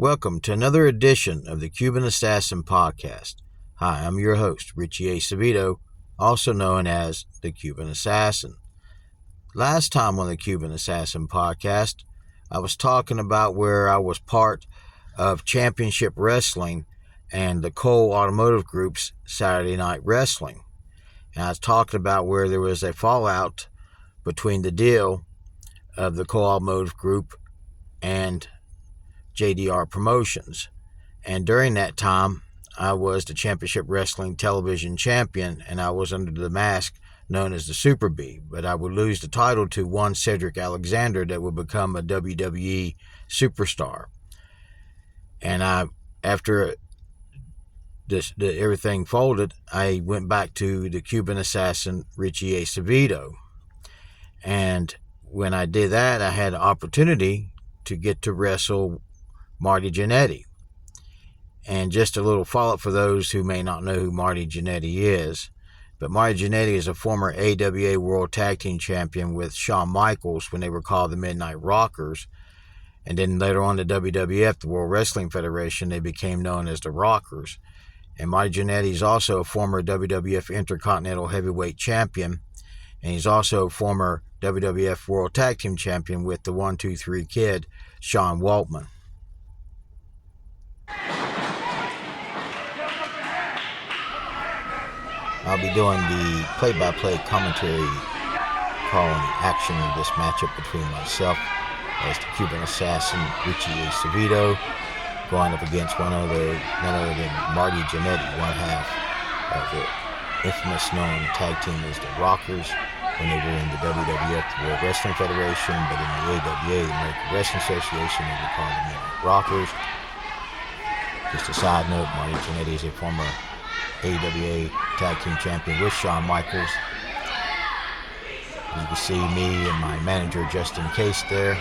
Welcome to another edition of the Cuban Assassin Podcast. Hi, I'm your host, Richie Acevedo, also known as the Cuban Assassin. Last time on the Cuban Assassin Podcast, I was talking about where I was part of Championship Wrestling and the Cole Automotive Group's Saturday Night Wrestling. And I was talking about where there was a fallout between the deal of the Cole Automotive Group and JDR Promotions. And during that time, I was the Championship Wrestling Television Champion, and I was under the mask known as the Super B. But I would lose the title to one Cedric Alexander that would become a WWE superstar. And after everything folded, I went back to the Cuban Assassin, Richie Acevedo. And when I did that, I had an opportunity to get to wrestle Marty Jannetty. And just a little follow-up for those who may not know who Marty Jannetty is. But Marty Jannetty is a former AWA World Tag Team Champion with Shawn Michaels when they were called the Midnight Rockers. And then later on the WWF, the World Wrestling Federation, they became known as the Rockers. And Marty Jannetty is also a former WWF Intercontinental Heavyweight Champion. And he's also a former WWF World Tag Team Champion with the 1-2-3 Kid, Sean Waltman. I'll be doing the play-by-play commentary calling action of this matchup between myself as the Cuban Assassin, Richie Acevedo, going up against none other than Marty Jannetty, one half of the infamous known tag team as the Rockers when they were in the WWF, the World Wrestling Federation, but in the AWA, the American Wrestling Association, they were called the Midnight Rockers. Just a side note, Marty Jannetty is a former AWA Tag Team Champion with Shawn Michaels. You can see me and my manager Justin Case there.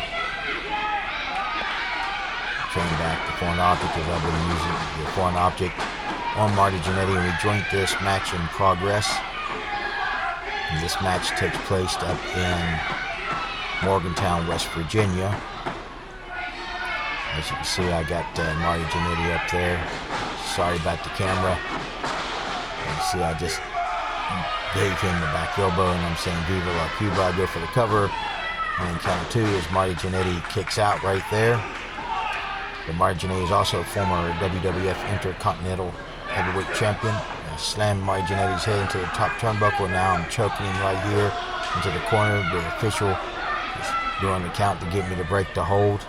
Turning back the foreign object as I've been using the foreign object on Marty Jannetty, and we joint this match in progress. And this match takes place up in Morgantown, West Virginia. As you can see, I got Marty Jannetty up there. Sorry about the camera. You see, I just gave him the back elbow, and I'm saying Viva La Cuba. I go for the cover, and count of two as Marty Jannetty kicks out right there. But Marty Jannetty is also a former WWF Intercontinental Heavyweight Champion. I slammed Marty Jannetty's head into the top turnbuckle, and now I'm choking him right here into the corner. The official is doing the count to get me to break the hold.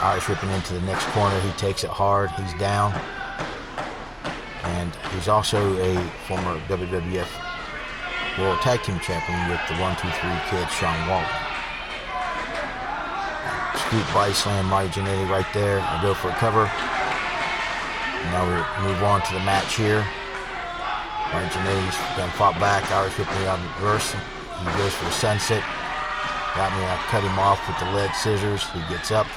Irish ripping into the next corner. He takes it hard. He's down. And he's also a former WWF World Tag Team Champion with the 1-2-3 Kid, Sean Waltman. Scoop body slam Marty Jannetty right there. I go for a cover. Now we move on to the match here. Marty Jannetty's been fought back. Irish whipping me out in reverse. He goes for the sunset. Got me. I cut him off with the lead scissors. He gets up.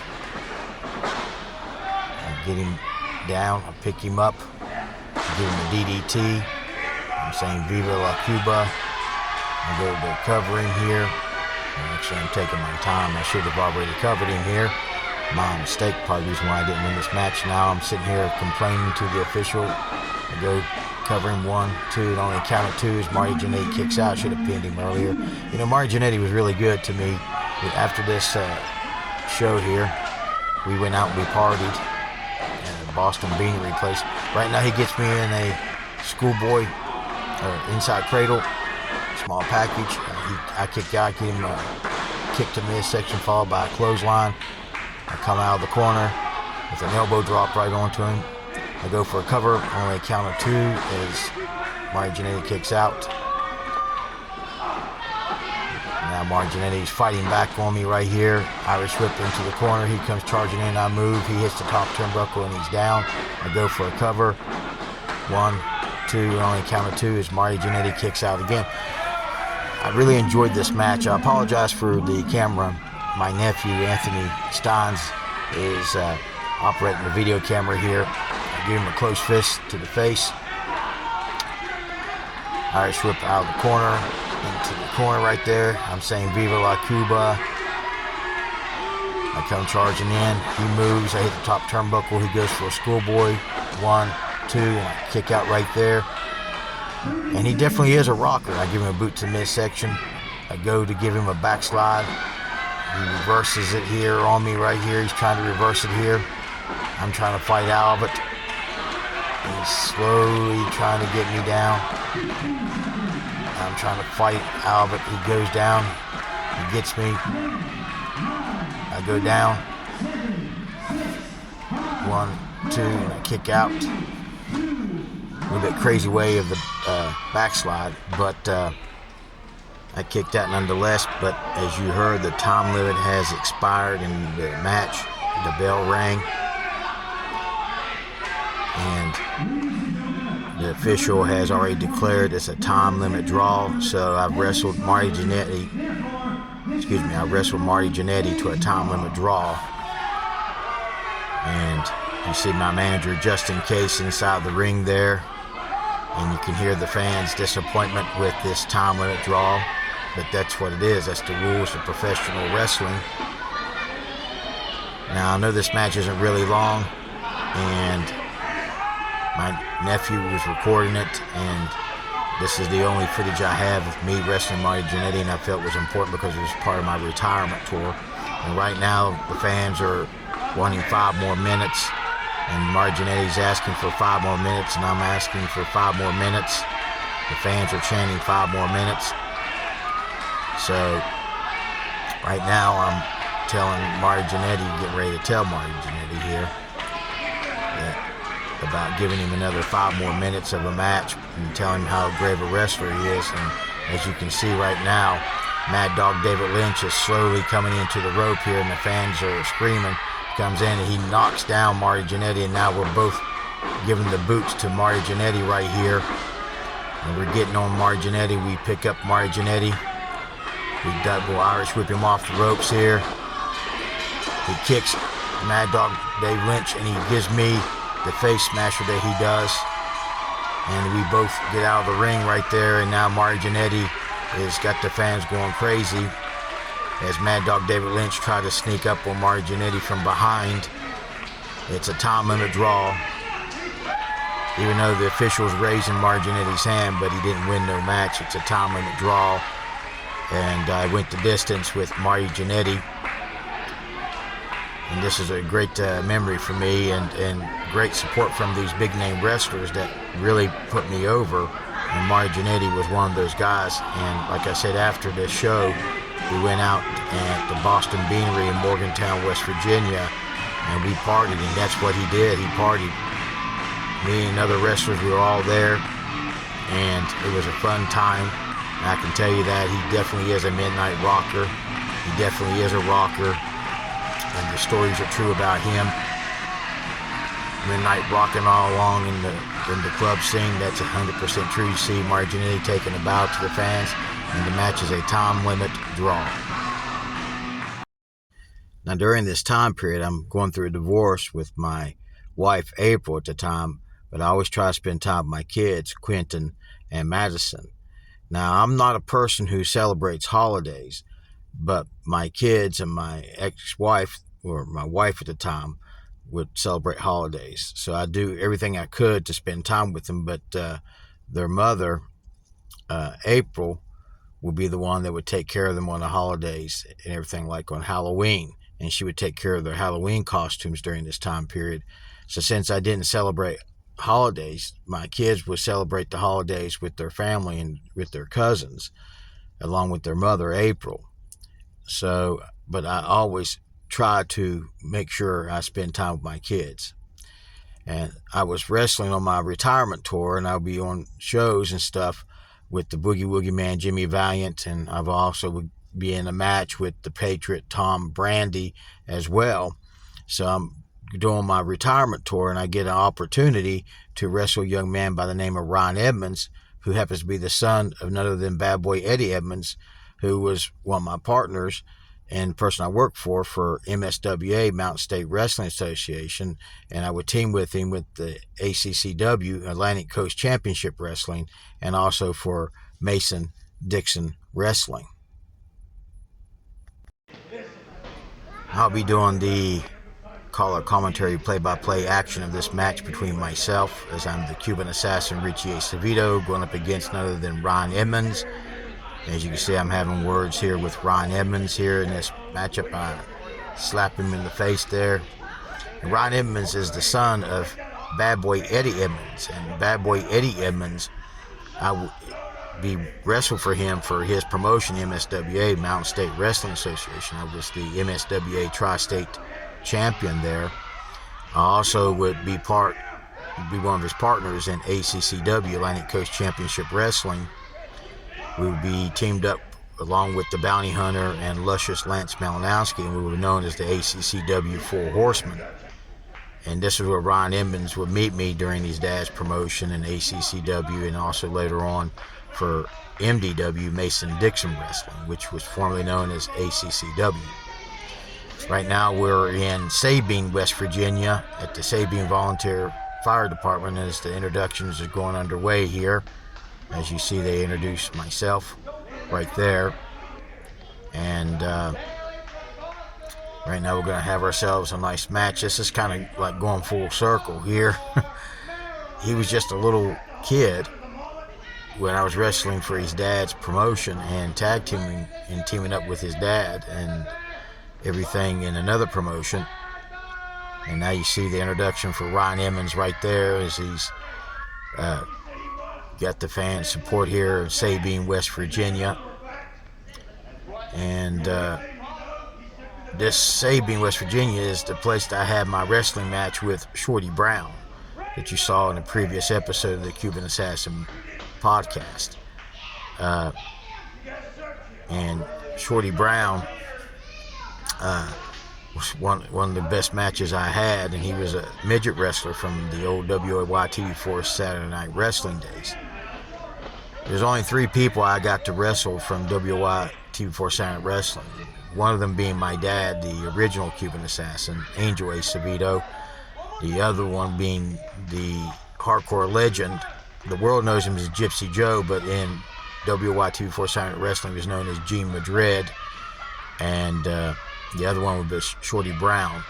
I get him down. I pick him up. I give him a DDT. I'm saying Viva La Cuba. I go to cover him here. Actually, I'm taking my time. I should have already covered him here. My mistake, probably the reason why I didn't win this match. Now I'm sitting here complaining to the official. I go cover him 1, 2, and only count of two as Marty Jannetty kicks out. Should have pinned him earlier. You know, Marty Jannetty was really good to me. After this show here, we went out and we partied. And Boston Beanery place. Right now he gets me in a schoolboy or inside cradle, small package. I kick out, get him kick to midsection followed by a clothesline. I come out of the corner with an elbow drop right onto him. I go for a cover, only a count of two as Marty Jannetty kicks out. Now Marty Jannetty's fighting back on me right here. Irish whip into the corner. He comes charging in. I move. He hits the top turnbuckle and he's down. I go for a cover. 1, 2, and only count of two as Marty Jannetty kicks out again. I really enjoyed this match. I apologize for the camera. My nephew, Anthony Steins, is operating the video camera here. I give him a close fist to the face. Irish whip out of the corner, into the corner right there. I'm saying Viva La Cuba. I come charging in. He moves. I hit the top turnbuckle. He goes for a schoolboy. 1, 2, and I kick out right there. And he definitely is a rocker. I give him a boot to the midsection. I go to give him a backslide. He reverses it here on me right here. He's trying to reverse it here. I'm trying to fight out of it. He's slowly trying to get me down. I'm trying to fight out of it. He goes down. He gets me. I go down. 1, 2, and I kick out. A little bit crazy way of the backslide, but I kicked out nonetheless. But as you heard, the time limit has expired in the match. The bell rang, and the official has already declared it's a time limit draw. So I've wrestled Marty Jannetty. I wrestled Marty Jannetty to a time limit draw, and you see my manager just in case inside the ring there. And you can hear the fans' disappointment with this time limit draw. But that's what it is. That's the rules of professional wrestling. Now, I know this match isn't really long. And my nephew was recording it. And this is the only footage I have of me wrestling Marty Jannetty. And I felt it was important because it was part of my retirement tour. And right now, the fans are wanting 5 more minutes. And Marty Jannetty's asking for 5 more minutes, and I'm asking for 5 more minutes. The fans are chanting 5 more minutes. So right now I'm telling Marty Jannetty, getting ready to tell Marty Jannetty here about giving him another 5 more minutes of a match and telling him how great of a wrestler he is. And as you can see right now, Mad Dog David Lynch is slowly coming into the rope here, and the fans are screaming. Comes in and he knocks down Marty Jannetty, and now we're both giving the boots to Marty Jannetty right here. And we're getting on Marty Jannetty. We pick up Marty Jannetty. We double Irish whip him off the ropes here. He kicks Mad Dog Dave Lynch, and he gives me the face smasher that he does. And we both get out of the ring right there, and now Marty Jannetty has got the fans going crazy as Mad Dog David Lynch tried to sneak up on Marty Jannetty from behind. It's a time limit draw. Even though the official was raising Marty Jannetty's hand, but he didn't win no match. It's a time limit draw. And I went the distance with Marty Jannetty. And this is a great memory for me, and great support from these big name wrestlers that really put me over. And Marty Jannetty was one of those guys. And like I said, after this show, we went out at the Boston Beanery in Morgantown, West Virginia, and we partied, and that's what he did. He partied. Me and other wrestlers, we were all there, and it was a fun time. And I can tell you that he definitely is a midnight rocker. He definitely is a rocker, and the stories are true about him. Midnight rocking all along in the club scene. That's 100% true. You see Marty Jannetty taking a bow to the fans. And the match is a time limit draw. Now, during this time period, I'm going through a divorce with my wife, April, at the time, but I always try to spend time with my kids, Quentin and Madison. Now, I'm not a person who celebrates holidays, but my kids and my ex-wife, or my wife at the time, would celebrate holidays. So I do everything I could to spend time with them, but their mother, April, would be the one that would take care of them on the holidays and everything, like on Halloween. And she would take care of their Halloween costumes during this time period. So since I didn't celebrate holidays, my kids would celebrate the holidays with their family and with their cousins, along with their mother, April. So, but I always try to make sure I spend time with my kids. And I was wrestling on my retirement tour, and I'll be on shows and stuff with the Boogie Woogie Man, Jimmy Valiant, and I've also would be in a match with the Patriot, Tom Brandy, as well. So I'm doing my retirement tour, and I get an opportunity to wrestle a young man by the name of Ron Edmonds, who happens to be the son of none other than Bad Boy Eddie Edmonds, who was one of my partners and the person I worked for MSWA, Mountain State Wrestling Association, and I would team with him with the ACCW, Atlantic Coast Championship Wrestling, and also for Mason Dixon Wrestling. I'll be doing the color commentary play-by-play action of this match between myself, as I'm the Cuban assassin Richie Acevedo, going up against none other than Ron Edmonds. As you can see, I'm having words here with Ron Edmonds here in this matchup. I slap him in the face there. And Ron Edmonds is the son of Bad Boy Eddie Edmonds. And Bad Boy Eddie Edmonds, I will be wrestled for him for his promotion, MSWA, Mountain State Wrestling Association. I was the MSWA Tri-State champion there. I also would be one of his partners in ACCW, Atlantic Coast Championship Wrestling. We would be teamed up along with the Bounty Hunter and Luscious Lance Malinowski, and we were known as the ACCW Four Horsemen. And this is where Ron Edmonds would meet me during his dad's promotion in ACCW, and also later on for MDW, Mason-Dixon Wrestling, which was formerly known as ACCW. Right now we're in Sabine, West Virginia at the Sabine Volunteer Fire Department as the introductions are going underway here. As you see, they introduced myself right there. And right now we're going to have ourselves a nice match. This is kind of like going full circle here. He was just a little kid when I was wrestling for his dad's promotion and tag teaming and teaming up with his dad and everything in another promotion. And now you see the introduction for Ron Edmonds right there as he's got the fan support here in Sabine, West Virginia. And this Sabine, West Virginia is the place that I had my wrestling match with Shorty Brown that you saw in the previous episode of the Cuban Assassin podcast. And Shorty Brown was one of the best matches I had, and he was a midget wrestler from the old WAY TV4 Saturday Night Wrestling days. There's only 3 people I got to wrestle from WY TV4 Saturday Night Wrestling. One of them being my dad, the original Cuban Assassin, Angel Acevedo. The other one being the hardcore legend. The world knows him as Gypsy Joe, but in WY TV4 Saturday Night Wrestling he was known as Gene Madrid. And the other one would be Shorty Brown.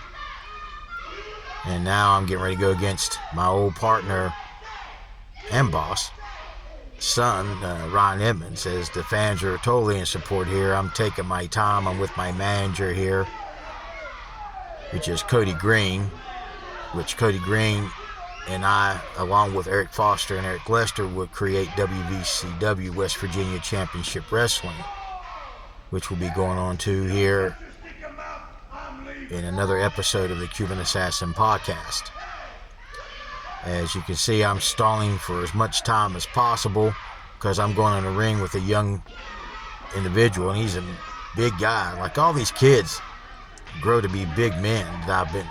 And now I'm getting ready to go against my old partner and boss, son, Ron Edmonds, as the fans are totally in support here. I'm taking my time. I'm with my manager here, which is Cody Green, which Cody Green and I, along with Eric Foster and Eric Lester, would create WVCW, West Virginia Championship Wrestling, which will be going on to here in another episode of the Cuban Assassin podcast. As you can see, I'm stalling for as much time as possible because I'm going in the ring with a young individual, and he's a big guy. Like all these kids grow to be big men that I've been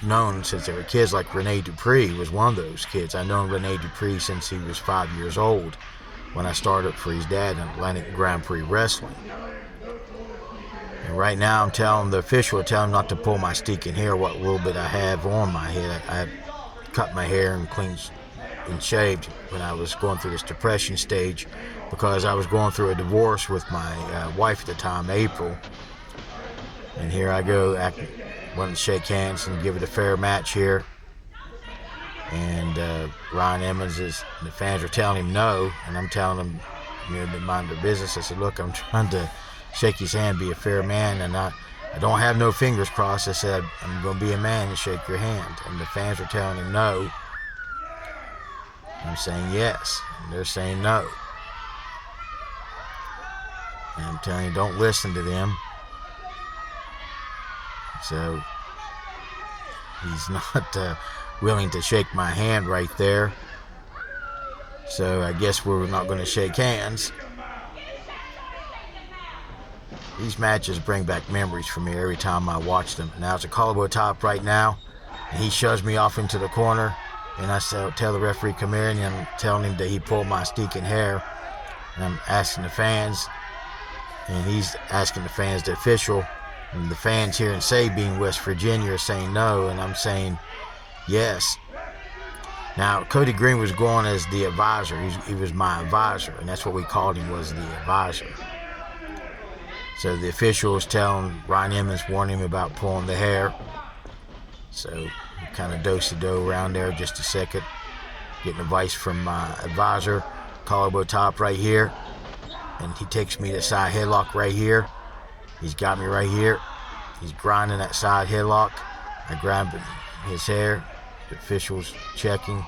known since they were kids. Like Rene Dupree was one of those kids. I've known Rene Dupree since he was 5 years old when I started for his dad in Atlantic Grand Prix Wrestling. And right now I'm telling the official, not to pull my stinking hair, what little bit I have on my head. I cut my hair and cleaned and shaved when I was going through this depression stage because I was going through a divorce with my wife at the time, April. And here I go, wanting to shake hands and give it a fair match here. And Ron Edmonds the fans are telling him no, and I'm telling them, to mind their business. I said, look, I'm trying to shake his hand, be a fair man, and I don't have no fingers crossed. I said, I'm going to be a man and shake your hand. And the fans are telling him no. I'm saying yes, and they're saying no. And I'm telling you, don't listen to them. So he's not willing to shake my hand right there. So I guess we're not going to shake hands. These matches bring back memories for me every time I watch them. Now it's a collarbone top right now, and he shoves me off into the corner, and I tell the referee, come here, and I'm telling him that he pulled my stinking hair. And I'm asking the fans, and he's asking the fans, the official, and the fans here in Sabine, West Virginia, are saying no, and I'm saying yes. Now, Cody Green was going as the advisor. He was my advisor, and that's what we called him, was the advisor. So the official was telling Ron Emmons, warning him about pulling the hair. So we kind of do-si-do around there just a second, getting advice from my advisor. Collarbone top right here, and he takes me to side headlock right here. He's got me right here. He's grinding that side headlock. I grab his hair. The official's checking.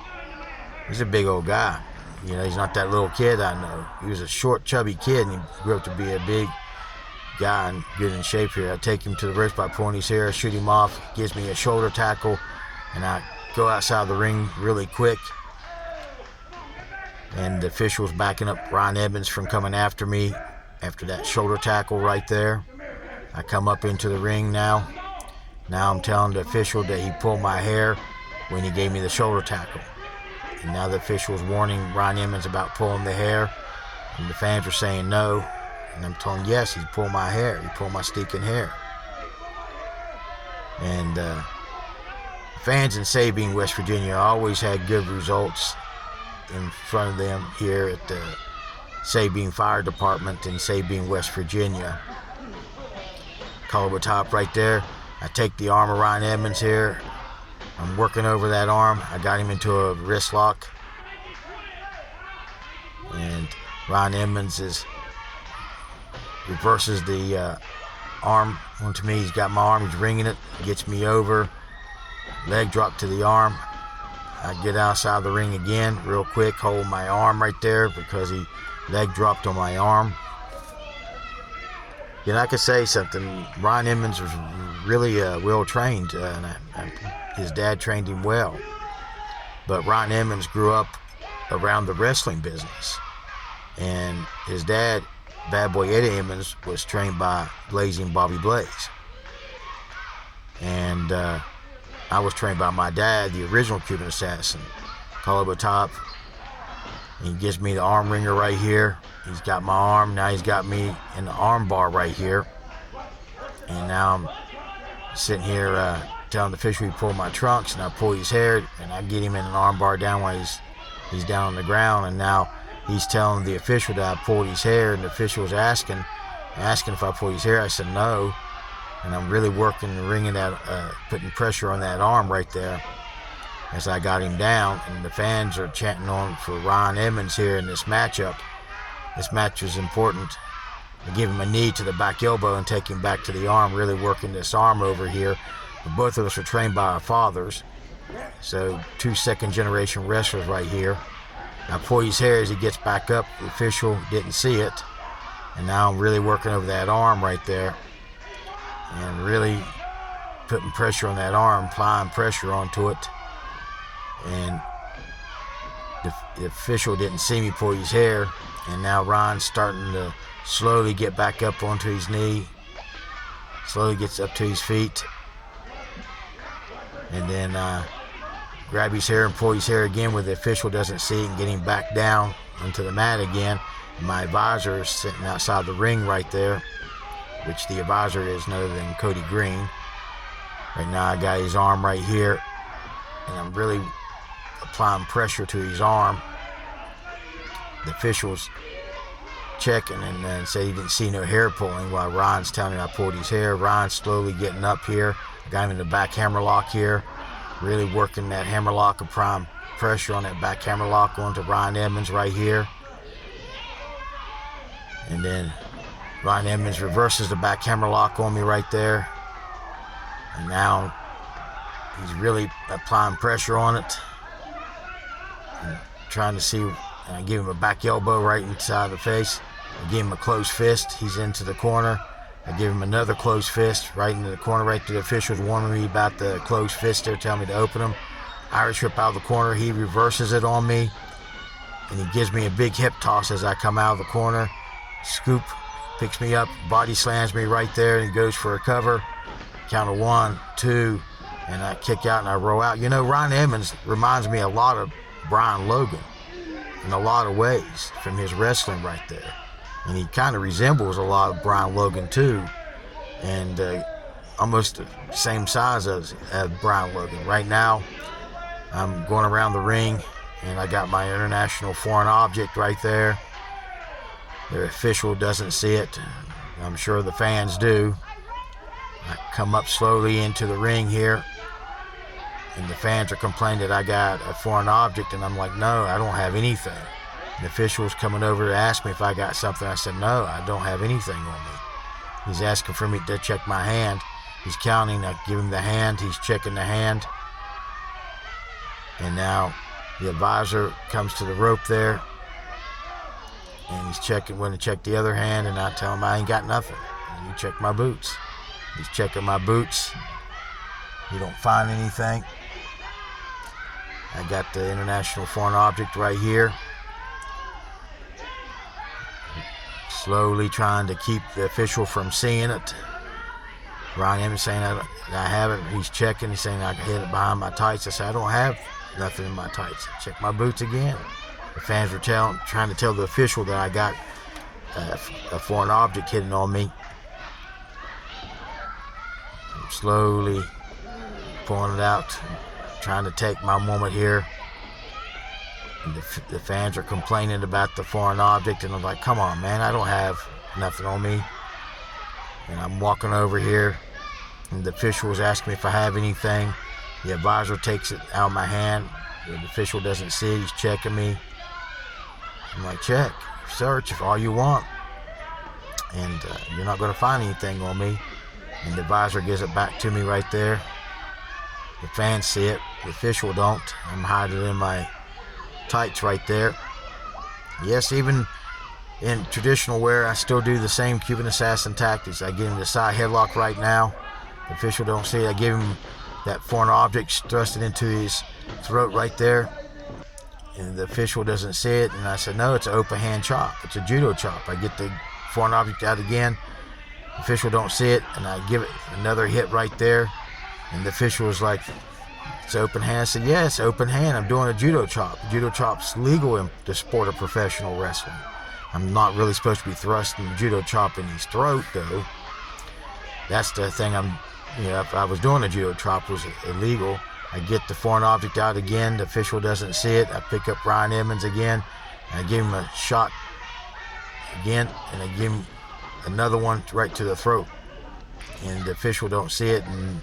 He's a big old guy. You know, he's not that little kid I know. He was a short, chubby kid, and he grew up to be a big guy and good in shape here. I take him to the ropes by pulling his hair, shoot him off, gives me a shoulder tackle, and I go outside the ring really quick. And the official's backing up Ron Emmons from coming after me after that shoulder tackle right there. I come up into the ring now. Now I'm telling the official that he pulled my hair when he gave me the shoulder tackle. And now the official is warning Ron Emmons about pulling the hair. And the fans are saying no. And I'm telling yes, he pulled my hair. He pulled my stinking hair. And fans in Sabine, West Virginia always had good results in front of them here at the Sabine Fire Department in Sabine, West Virginia. Collarbone top right there. I take the arm of Ron Emmons here. I'm working over that arm. I got him into a wrist lock. And Ron Emmons reverses the arm onto me. He's got my arm, he's ringing it, gets me over. Leg drop to the arm. I get outside the ring again real quick, hold my arm right there because he leg dropped on my arm. You know, I could say something. Ron Emmons was really well trained, and his dad trained him well. But Ron Emmons grew up around the wrestling business, and his dad, Bad Boy Eddie Emmons, was trained by Blazing Bobby Blaze. And I was trained by my dad, the original Cuban assassin. Collarbone top. He gives me the arm wringer right here. He's got my arm. Now he's got me in the arm bar right here. And now I'm sitting here telling the official he pulled my trunks, and I pull his hair, and I get him in an arm bar down while he's down on the ground. And now he's telling the official that I pulled his hair, and the official was asking if I pulled his hair. I said no. And I'm really working and ringing that, putting pressure on that arm right there as I got him down. And the fans are chanting on for Ron Emmons here in this matchup. This match is important. I give him a knee to the back elbow and take him back to the arm, really working this arm over here. But both of us are trained by our fathers. So 2 second-generation wrestlers right here. I pull his hair as he gets back up. The official didn't see it. And now I'm really working over that arm right there. And really putting pressure on that arm, applying pressure onto it. And the official didn't see me pull his hair. And now Ron's starting to slowly get back up onto his knee. Slowly gets up to his feet. And then grab his hair and pull his hair again where the official doesn't see it, and get him back down onto the mat again. And my advisor is sitting outside the ring right there, which the advisor is no other than Cody Green. Right now I got his arm right here, and I'm really applying pressure to his arm. The official's checking and then said he didn't see no hair pulling while Ron's telling me I pulled his hair. Ron's slowly getting up here. Got him in the back hammerlock here. Really working that hammerlock, applying pressure on that back hammerlock onto Ron Emmons right here. And then Ron Emmons reverses the back hammerlock on me right there. And now he's really applying pressure on it. And trying to see, and I give him a back elbow right inside the face. I give him a closed fist. He's into the corner. I give him another closed fist right into the corner, right to the officials warning me about the closed fist. They're telling me to open them. Irish whip out of the corner. He reverses it on me. And he gives me a big hip toss as I come out of the corner. Scoop, picks me up, body slams me right there, and goes for a cover. Count of 1, 2, and I kick out and I roll out. You know, Ron Emmons reminds me a lot of Brian Logan in a lot of ways from his wrestling right there. And he kind of resembles a lot of Brian Logan too, and almost the same size as Brian Logan. Right now, I'm going around the ring, and I got my international foreign object right there. The official doesn't see it. I'm sure the fans do. I come up slowly into the ring here, and the fans are complaining that I got a foreign object, and I'm like, no, I don't have anything. The official's coming over to ask me if I got something. I said, no, I don't have anything on me. He's asking for me to check my hand. He's counting. I give him the hand. He's checking the hand. And now the advisor comes to the rope there, and he's checking, when to check the other hand, and I tell him I ain't got nothing. And you check my boots. He's checking my boots. You don't find anything. I got the international foreign object right here. Slowly trying to keep the official from seeing it. Ron Emmons saying I have it. He's checking. He's saying I hid it behind my tights. I said, I don't have nothing in my tights. Check my boots again. The fans were trying to tell the official that I got a foreign object hidden on me. I'm slowly pulling it out, trying to take my moment here. And the fans are complaining about the foreign object, and I'm like, come on, man, I don't have nothing on me. And I'm walking over here, and the official was asking me if I have anything. The advisor takes it out of my hand. The official doesn't see it. He's checking me. I'm like, check, search if all you want, and you're not going to find anything on me. And the advisor gives it back to me right there. The fans see it. The official don't. I'm hiding it in my tights right there. Yes, even in traditional wear, I still do the same Cuban assassin tactics. I give him the side headlock right now. The official don't see it. I give him that foreign object, thrust it into his throat right there, and the official doesn't see it. And I said, no, it's an open hand chop. It's a judo chop. I get the foreign object out again. The official don't see it, and I give it another hit right there. And the official was like, it's open hand. I said, yeah, it's open hand. I'm doing a judo chop. Judo chop's legal in the sport of professional wrestling. I'm not really supposed to be thrusting the judo chop in his throat, though. That's the thing. If I was doing a judo chop, it was illegal. I get the foreign object out again. The official doesn't see it. I pick up Ryan Emmons again, and I give him a shot again, and I give him another one right to the throat. And the official don't see it, and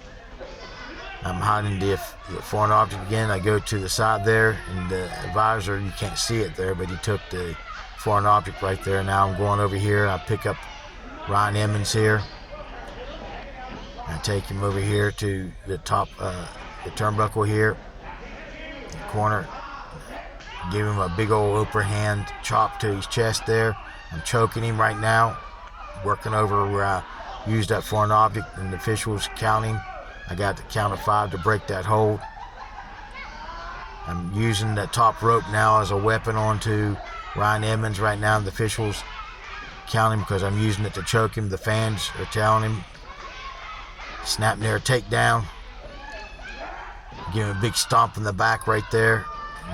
I'm hiding the foreign object again. I go to the side there, and the advisor, you can't see it there, but he took the foreign object right there. Now I'm going over here. I pick up Ryan Emmons here. I take him over here to the top, the turnbuckle here, in the corner. Give him a big old overhand chop to his chest there. I'm choking him right now, working over where I used that foreign object, and the official's counting. I got the count of 5 to break that hold. I'm using that top rope now as a weapon onto Ryan Emmons right now. The official's counting because I'm using it to choke him. The fans are telling him, snap near a takedown. Give him a big stomp in the back right there.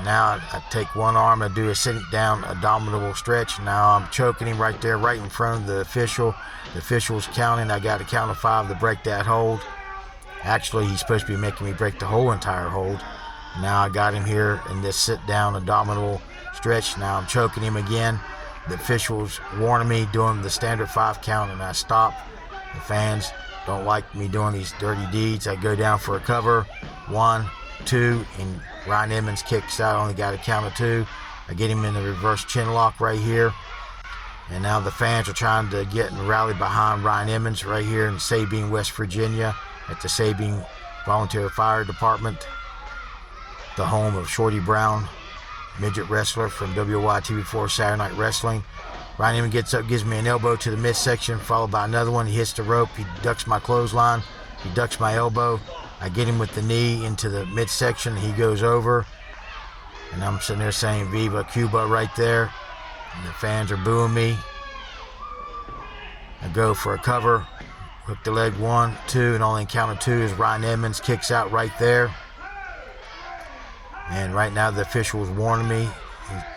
Now I take one arm and do a sitting down abdominal stretch. Now I'm choking him right there, right in front of the official. The official's counting. I got a count of 5 to break that hold. Actually, he's supposed to be making me break the whole entire hold. Now I got him here in this sit down abdominal stretch. Now I'm choking him again. The official's warning me, doing the standard 5 count, and I stop. The fans don't like me doing these dirty deeds. I go down for a cover. 1, 2, and Ryan Emmons kicks out. Only got a count of 2. I get him in the reverse chin lock right here. And now the fans are trying to get and rally behind Ryan Emmons right here in Sabine, West Virginia, at the Sabine Volunteer Fire Department, the home of Shorty Brown, midget wrestler from WYTV4 Saturday Night Wrestling. Ryan Emmons gets up, gives me an elbow to the midsection, followed by another one. He hits the rope. He ducks my clothesline. He ducks my elbow. I get him with the knee into the midsection. He goes over, and I'm sitting there saying Viva Cuba right there. And the fans are booing me. I go for a cover. Hook the leg 1, 2, and only count of 2 as Ryan Emmons kicks out right there. And right now the official is warning me.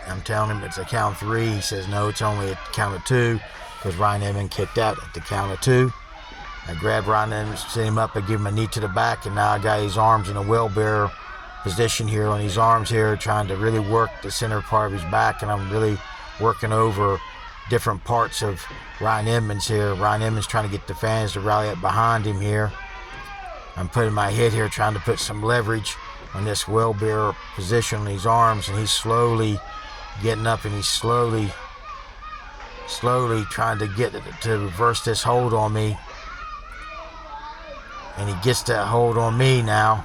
I'm telling him it's a count of 3. He says no, it's only a count of 2 because Ryan Emmons kicked out at the count of 2. I grab Ryan Emmons, set him up, and give him a knee to the back, and now I got his arms in a wheelbarrow position here on his arms here, trying to really work the center part of his back, and I'm really working over different parts of Ryan Edmonds here. Ryan Edmonds trying to get the fans to rally up behind him here. I'm putting my head here, trying to put some leverage on this well-bearer position on his arms, and he's slowly getting up, and he's slowly trying to get to reverse this hold on me. And he gets that hold on me now,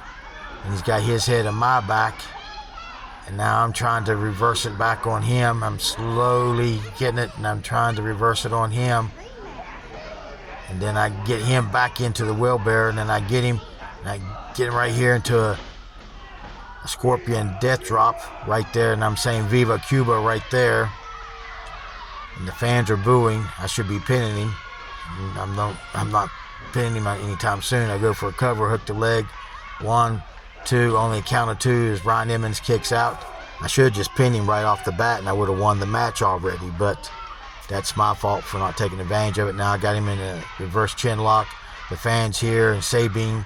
and he's got his head on my back, and now I'm trying to reverse it back on him. I'm slowly getting it, and I'm trying to reverse it on him, and then I get him back into the wheelbarrow, and then I get him right here into a scorpion death drop right there, and I'm saying Viva Cuba right there, and the fans are booing. I should be pinning him. I'm not pinning him anytime soon. I go for a cover, hook the leg, 1, 2, only a count of 2 as Ryan Edmonds kicks out. I should just pin him right off the bat, and I would have won the match already, but that's my fault for not taking advantage of it. Now I got him in a reverse chin lock. The fans here and Sabine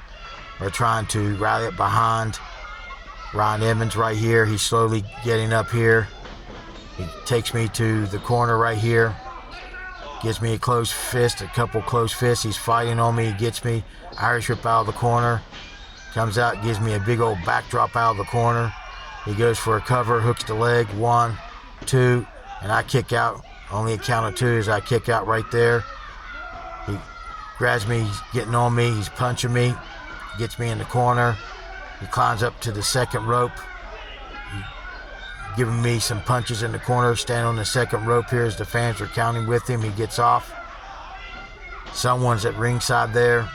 are trying to rally up behind Ryan Edmonds right here. He's slowly getting up here. He takes me to the corner right here. Gives me a closed fist, a couple closed fists. He's fighting on me. He gets me. Irish whip out of the corner. Comes out, gives me a big old backdrop out of the corner. He goes for a cover, hooks the leg, 1, 2, and I kick out. Only a count of 2 as I kick out right there. He grabs me, he's getting on me, he's punching me. Gets me in the corner. He climbs up to the second rope. He's giving me some punches in the corner. Stand on the second rope here as the fans are counting with him. He gets off. Someone's at ringside there.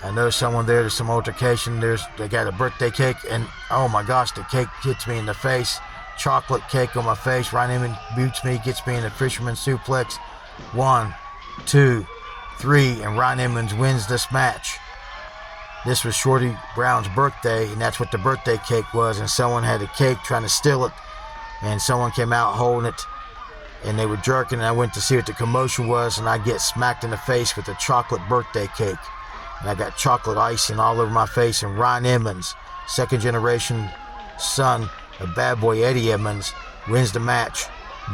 I know someone there. There's some altercation. They got a birthday cake, and oh my gosh, the cake hits me in the face. Chocolate cake on my face. Ryan Edmonds boots me, gets me in a fisherman suplex. 1, 2, 3, and Ryan Edmonds wins this match. This was Shorty Brown's birthday, and that's what the birthday cake was, and someone had a cake trying to steal it, and someone came out holding it, and they were jerking, and I went to see what the commotion was, and I get smacked in the face with a chocolate birthday cake, and I got chocolate icing all over my face, and Ryan Edmonds, second generation son of bad boy Eddie Edmonds, wins the match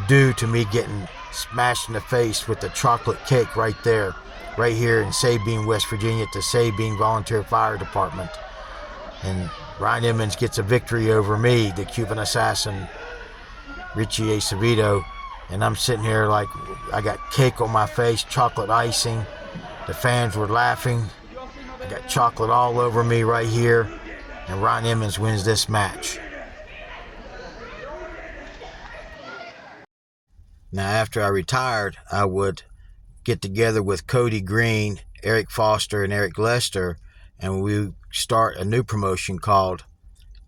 due to me getting smashed in the face with the chocolate cake right there. Right here in Sabine, West Virginia at the Sabine Volunteer Fire Department. And Ryan Edmonds gets a victory over me, the Cuban assassin, Richie Acevedo. And I'm sitting here like I got cake on my face, chocolate icing. The fans were laughing. I got chocolate all over me right here. And Ryan Edmonds wins this match. Now after I retired, I would get together with Cody Green, Eric Foster, and Eric Lester, and we start a new promotion called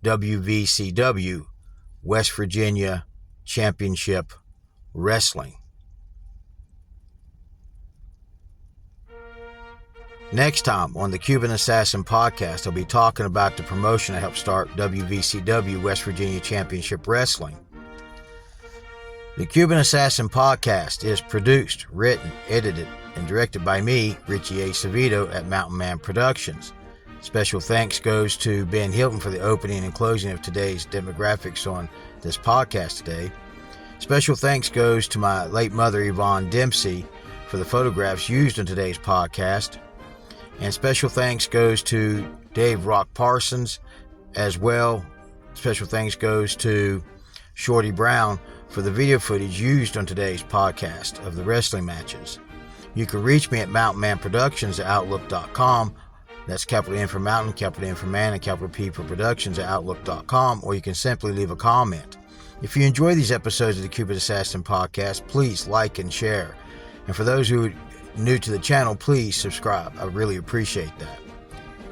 WVCW, West Virginia Championship Wrestling. Next time on the Cuban Assassin Podcast, I'll be talking about the promotion I helped start, WVCW, West Virginia Championship Wrestling. The Cuban Assassin Podcast is produced, written, edited, and directed by me, Richie Acevedo, at Mountain Man Productions. Special thanks goes to Ben Hilton for the opening and closing of today's demographics on this podcast today. Special thanks goes to my late mother, Yvonne Dempsey, for the photographs used in today's podcast. And special thanks goes to Dave Rock Parsons as well. Special thanks goes to Shorty Brown for the video footage used on today's podcast of the wrestling matches. You can reach me at mountainmanproductions@outlook.com. That's capital N for Mountain, capital M for Man, and capital P for Productions @outlook.com, or you can simply leave a comment. If you enjoy these episodes of the Cuban Assassin Podcast, please like and share. And for those who are new to the channel, please subscribe. I really appreciate that.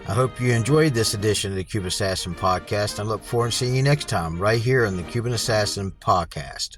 I hope you enjoyed this edition of the Cuban Assassin Podcast, and I look forward to seeing you next time right here on the Cuban Assassin Podcast.